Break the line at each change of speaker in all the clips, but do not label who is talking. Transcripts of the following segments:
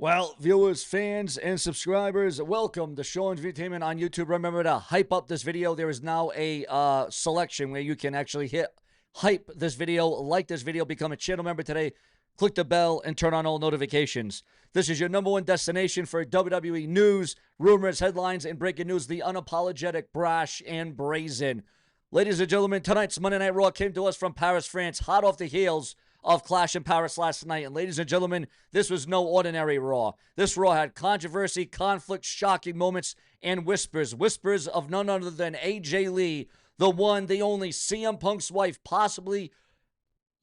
Well, viewers, fans, and subscribers, welcome to SeanzViewEnt on YouTube. Remember to hype up this video. There is now a selection where you can actually hit hype this video, like this video, become a channel member today, click the bell, and turn on all notifications. This is your #1 destination for WWE news, rumors, headlines, and breaking news. The unapologetic, brash, and brazen. Ladies and gentlemen, tonight's Monday Night Raw came to us from Paris, France, hot off the heels of Clash in Paris last night. And ladies and gentlemen, this was no ordinary Raw. This Raw had controversy, conflict, shocking moments, and whispers. Whispers of none other than AJ Lee, the one, the only, CM Punk's wife, possibly,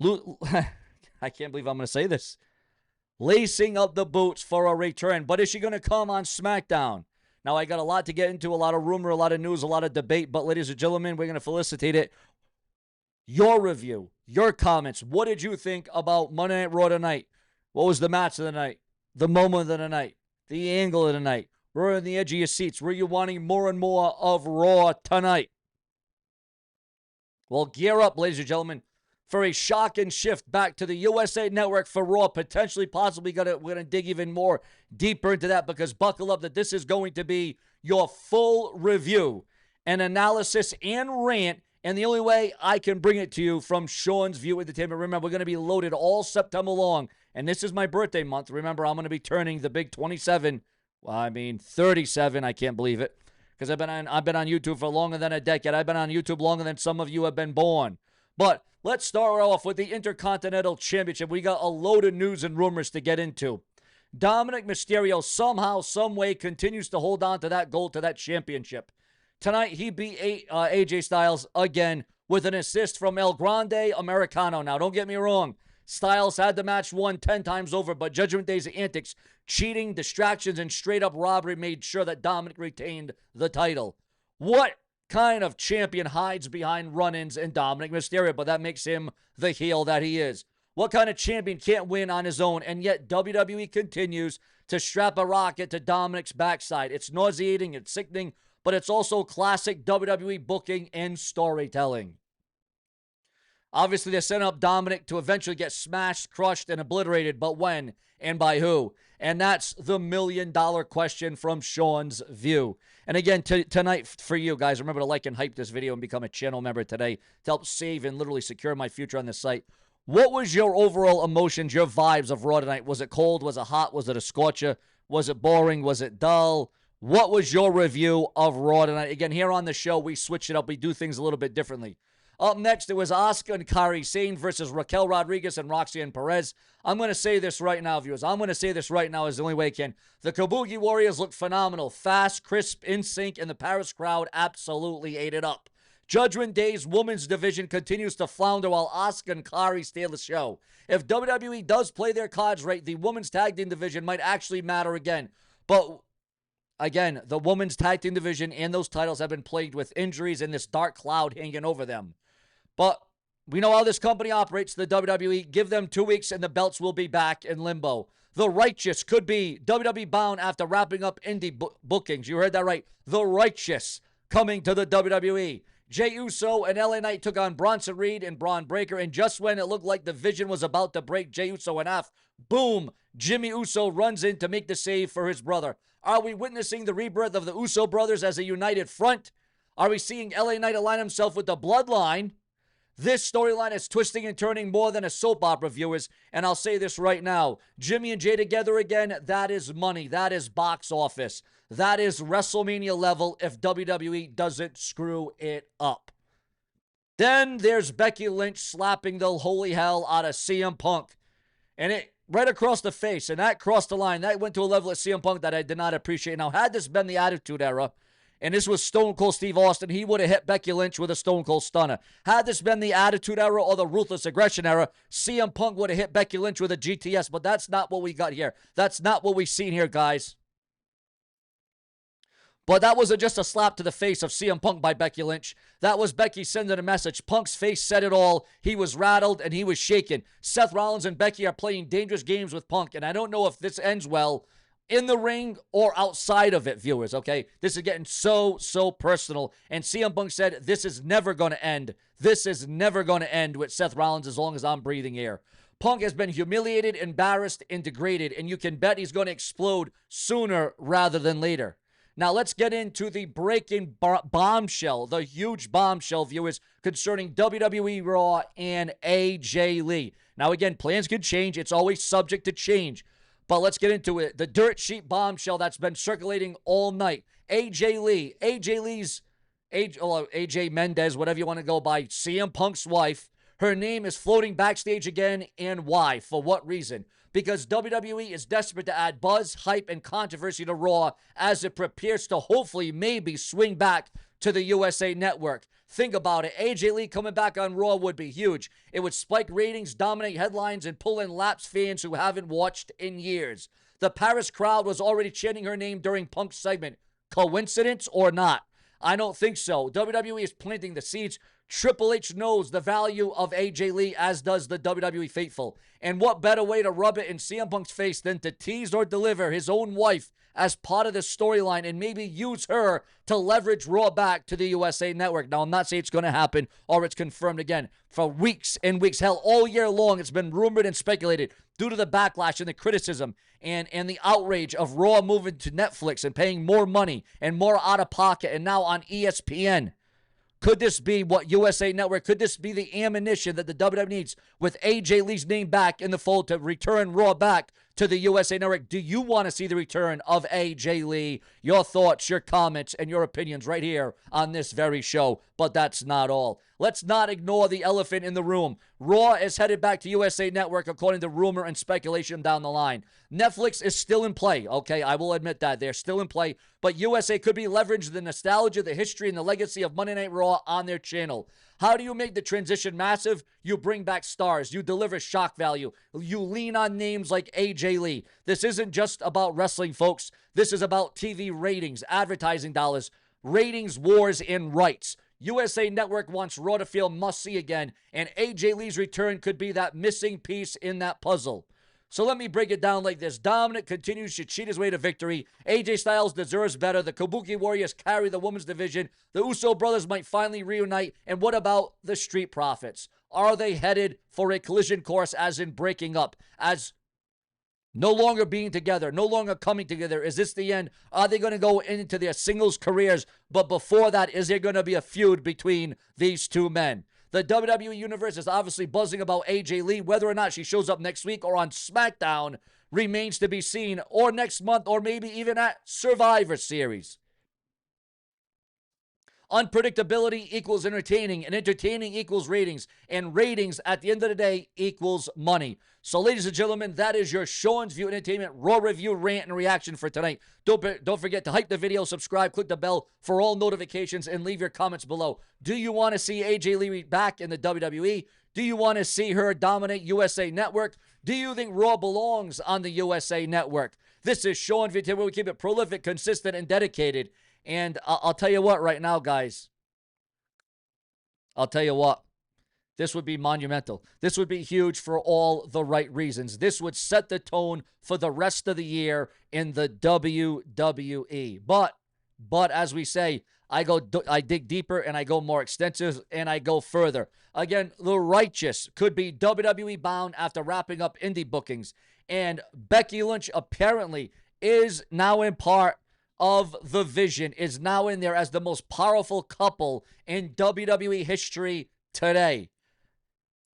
I can't believe I'm going to say this, lacing up the boots for a return. But is she going to come on SmackDown? Now, I got a lot to get into, a lot of rumor, a lot of news, a lot of debate. But ladies and gentlemen, we're going to felicitate it. Your review, your comments. What did you think about Monday Night Raw tonight? What was the match of the night? The moment of the night? The angle of the night? Were you on the edge of your seats? Were you wanting more and more of Raw tonight? Well, gear up, ladies and gentlemen, for a shocking shift back to the USA Network for Raw. Potentially, possibly, we're going to dig even more deeper into that, because buckle up that this is going to be your full review and analysis and rant. And the only way I can bring it to you from Sean's View Entertainment. Remember, we're going to be loaded all September long. And this is my birthday month. Remember, I'm going to be turning the big 27. Well, I mean, 37. I can't believe it. Because I've been on YouTube for longer than a decade. I've been on YouTube longer than some of you have been born. But let's start off with the Intercontinental Championship. We got a load of news and rumors to get into. Dominic Mysterio somehow, some way continues to hold on to that gold, to that championship. Tonight, he beat AJ Styles again with an assist from El Grande Americano. Now, don't get me wrong. Styles had the match won 10 times over, but Judgment Day's antics, cheating, distractions, and straight-up robbery made sure that Dominic retained the title. What kind of champion hides behind run-ins in Dominic Mysterio? But that makes him the heel that he is. What kind of champion can't win on his own? And yet, WWE continues to strap a rocket to Dominic's backside. It's nauseating, it's sickening, but it's also classic WWE booking and storytelling. Obviously, they're setting up Dominic to eventually get smashed, crushed, and obliterated, but when and by who? And that's the million-dollar question from Sean's View. And again, tonight for you guys, remember to like and hype this video and become a channel member today to help save and literally secure my future on this site. What was your overall emotions, your vibes of Raw tonight? Was it cold? Was it hot? Was it a scorcher? Was it boring? Was it dull? What was your review of Raw tonight? Again, here on the show, we switch it up. We do things a little bit differently. Up next, it was Asuka and Kairi Sane versus Raquel Rodriguez and Roxanne Perez. I'm going to say this right now, viewers. I'm going to say this right now is the only way I can. The Kabuki Warriors look phenomenal. Fast, crisp, in sync, and the Paris crowd absolutely ate it up. Judgment Day's women's division continues to flounder while Asuka and Kairi steal the show. If WWE does play their cards right, the women's tag team division might actually matter again. But again, the women's tag team division and those titles have been plagued with injuries and this dark cloud hanging over them. But we know how this company operates, the WWE. Give them 2 weeks and the belts will be back in limbo. The Righteous could be WWE bound after wrapping up indie bookings. You heard that right. The Righteous coming to the WWE. Jey Uso and LA Knight took on Bronson Reed and Braun Breaker. And just when it looked like the Vision was about to break Jey Uso in half, boom, Jimmy Uso runs in to make the save for his brother. Are we witnessing the rebirth of the Uso brothers as a united front? Are we seeing LA Knight align himself with the Bloodline? This storyline is twisting and turning more than a soap opera, viewers. And I'll say this right now. Jimmy and Jey together again, that is money. That is box office. That is WrestleMania level if WWE doesn't screw it up. Then there's Becky Lynch slapping the holy hell out of CM Punk. And it right across the face. And that crossed the line. That went to a level at CM Punk that I did not appreciate. Now, had this been the Attitude Era, and this was Stone Cold Steve Austin, he would have hit Becky Lynch with a Stone Cold Stunner. Had this been the Attitude Era or the Ruthless Aggression Era, CM Punk would have hit Becky Lynch with a GTS, but that's not what we got here. That's not what we've seen here, guys. But that wasn't just a slap to the face of CM Punk by Becky Lynch. That was Becky sending a message. Punk's face said it all. He was rattled and he was shaken. Seth Rollins and Becky are playing dangerous games with Punk, and I don't know if this ends well in the ring or outside of it, viewers, okay? This is getting so personal. And CM Punk said, this is never going to end. This is never going to end with Seth Rollins as long as I'm breathing air. Punk has been humiliated, embarrassed, and degraded, and you can bet he's going to explode sooner rather than later. Now, let's get into the breaking bombshell, the huge bombshell, viewers, concerning WWE Raw and AJ Lee. Now, again, plans can change. It's always subject to change. But let's get into it. The dirt sheet bombshell that's been circulating all night. AJ Lee, AJ Mendez, whatever you want to go by, CM Punk's wife. Her name is floating backstage again, and why? For what reason? Because WWE is desperate to add buzz, hype, and controversy to Raw as it prepares to hopefully maybe swing back to the USA Network. Think about it. AJ Lee coming back on Raw would be huge. It would spike ratings, dominate headlines, and pull in lapsed fans who haven't watched in years. The Paris crowd was already chanting her name during Punk's segment. Coincidence or not? I don't think so. WWE is planting the seeds. Triple H knows the value of AJ Lee, as does the WWE faithful. And what better way to rub it in CM Punk's face than to tease or deliver his own wife as part of the storyline and maybe use her to leverage Raw back to the USA Network. Now, I'm not saying it's going to happen or it's confirmed again. For weeks and weeks, hell, all year long, it's been rumored and speculated due to the backlash and the criticism and the outrage of Raw moving to Netflix and paying more money and more out of pocket and now on ESPN. Could this be what USA Network, could this be the ammunition that the WWE needs with AJ Lee's name back in the fold to return Raw back to the USA Network? Do you want to see the return of AJ Lee? Your thoughts, your comments, and your opinions right here on this very show. But that's not all. Let's not ignore the elephant in the room. Raw is headed back to USA Network according to rumor and speculation down the line. Netflix is still in play, okay? I will admit that. They're still in play. But USA could be leveraging the nostalgia, the history, and the legacy of Monday Night Raw on their channel. How do you make the transition massive? You bring back stars. You deliver shock value. You lean on names like AJ Lee. This isn't just about wrestling, folks. This is about TV ratings, advertising dollars, ratings, wars, and rights. USA Network wants Raw to feel must-see again, and AJ Lee's return could be that missing piece in that puzzle. So let me break it down like this. Dominant continues to cheat his way to victory. AJ Styles deserves better. The Kabuki Warriors carry the women's division. The Uso brothers might finally reunite. And what about the Street Profits? Are they headed for a collision course, as in breaking up, as no longer being together, no longer coming together? Is this the end? Are they going to go into their singles careers? But before that, is there going to be a feud between these two men? The WWE Universe is obviously buzzing about AJ Lee. Whether or not she shows up next week or on SmackDown remains to be seen, or next month, or maybe even at Survivor Series. Unpredictability equals entertaining, and entertaining equals ratings, and ratings at the end of the day equals money. So, ladies and gentlemen, that is your Sean's View Entertainment Raw review, rant, and reaction for tonight. Don't forget to hype the video, subscribe, click the bell for all notifications, and leave your comments below. Do you want to see AJ Lee back in the WWE? Do you want to see her dominate USA Network? Do you think Raw belongs on the USA Network? This is Sean View, where we keep it prolific, consistent, and dedicated. And I'll tell you what right now, guys. I'll tell you what. This would be monumental. This would be huge for all the right reasons. This would set the tone for the rest of the year in the WWE. But as we say, I dig deeper and I go more extensive and I go further. Again, the righteous could be WWE bound after wrapping up indie bookings. And Becky Lynch apparently is now in part of the vision, is now in there as the most powerful couple in WWE history today.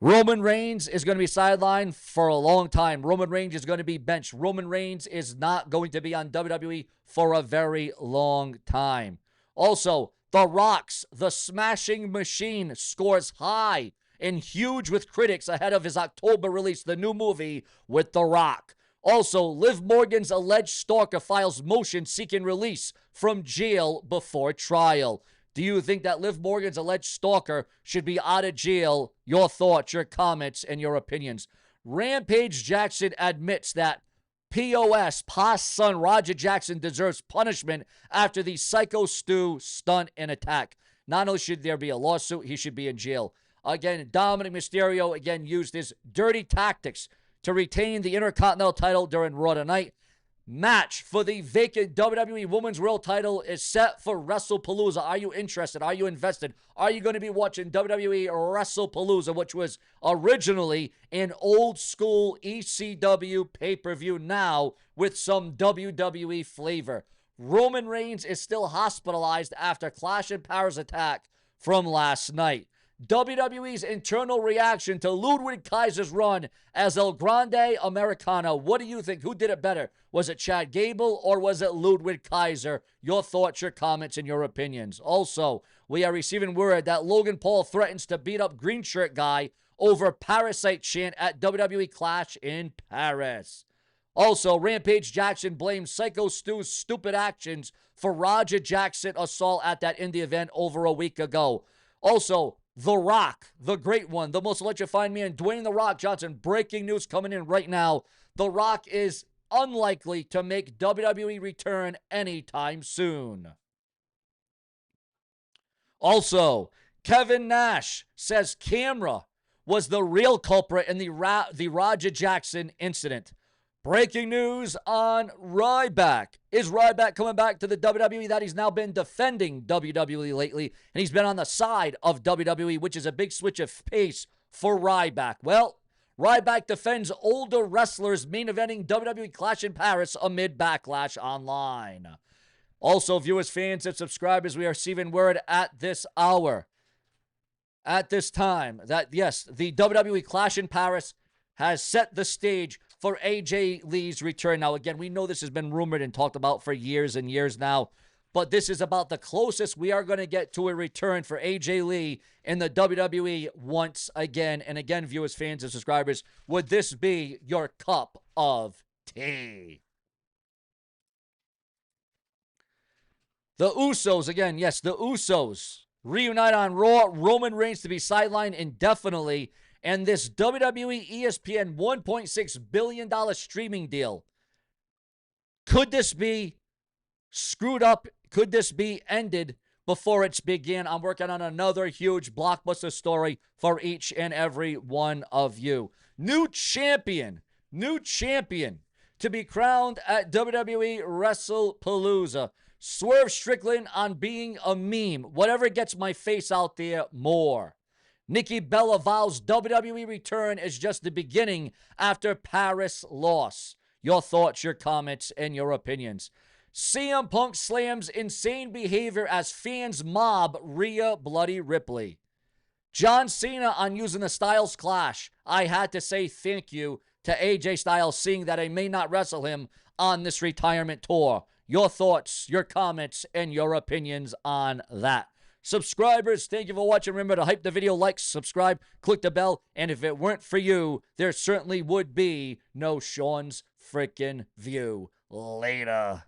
Roman Reigns is going to be sidelined for a long time. Roman Reigns is going to be benched. Roman Reigns is not going to be on WWE for a very long time. Also, The Rock's The Smashing Machine scores high and huge with critics ahead of his October release, the new movie with The Rock. Also, Liv Morgan's alleged stalker files motion seeking release from jail before trial. Do you think that Liv Morgan's alleged stalker should be out of jail? Your thoughts, your comments, and your opinions. Rampage Jackson admits that POS, past son Roger Jackson, deserves punishment after the Psycho Stu stunt and attack. Not only should there be a lawsuit, he should be in jail. Again, Dominic Mysterio, again, used his dirty tactics to retain the Intercontinental title during Raw tonight. match for the vacant WWE Women's World title is set for WrestlePalooza. Are you interested? Are you invested? Are you going to be watching WWE WrestlePalooza, which was originally an old school ECW pay-per-view, now with some WWE flavor? Roman Reigns is still hospitalized after Clash in Paris attack from last night. WWE's internal reaction to Ludwig Kaiser's run as El Grande Americano. What do you think? Who did it better? Was it Chad Gable or was it Ludwig Kaiser? Your thoughts, your comments, and your opinions. Also, we are receiving word that Logan Paul threatens to beat up Green Shirt Guy over Parasite chant at WWE Clash in Paris. Also, Rampage Jackson blames Psycho Stu's stupid actions for Roger Jackson assault at that indie event over a week ago. Also, The Rock, the great one, the most electrifying man, Dwayne The Rock Johnson. Breaking news coming in right now. The Rock is unlikely to make WWE return anytime soon. Also, Kevin Nash says Camera was the real culprit in the Roger Jackson incident. Breaking news on Ryback. Is Ryback coming back to the WWE? That he's now been defending WWE lately, and he's been on the side of WWE, which is a big switch of pace for Ryback. Well, Ryback defends older wrestlers main eventing WWE Clash in Paris amid backlash online. Also, viewers, fans, and subscribers, we are receiving word at this hour, at this time, that yes, the WWE Clash in Paris has set the stage for AJ Lee's return. Now, again, we know this has been rumored and talked about for years and years now, but this is about the closest we are going to get to a return for AJ Lee in the WWE once again. And again, viewers, fans, and subscribers, would this be your cup of tea? The Usos, again, yes, the Usos reunite on Raw. Roman Reigns to be sidelined indefinitely. And this WWE ESPN $1.6 billion streaming deal. Could this be screwed up? Could this be ended before it's began? I'm working on another huge blockbuster story for each and every one of you. New champion to be crowned at WWE WrestlePalooza. Swerve Strickland on being a meme. Whatever gets my face out there more. Nikki Bella vows WWE return is just the beginning after Paris loss. Your thoughts, your comments, and your opinions. CM Punk slams insane behavior as fans mob Rhea Bloody Ripley. John Cena on using the Styles Clash. I had to say thank you to AJ Styles, seeing that I may not wrestle him on this retirement tour. Your thoughts, your comments, and your opinions on that. Subscribers, thank you for watching. Remember to hype the video, like, subscribe, click the bell, and if it weren't for you, there certainly would be no Sean's freaking View. Later.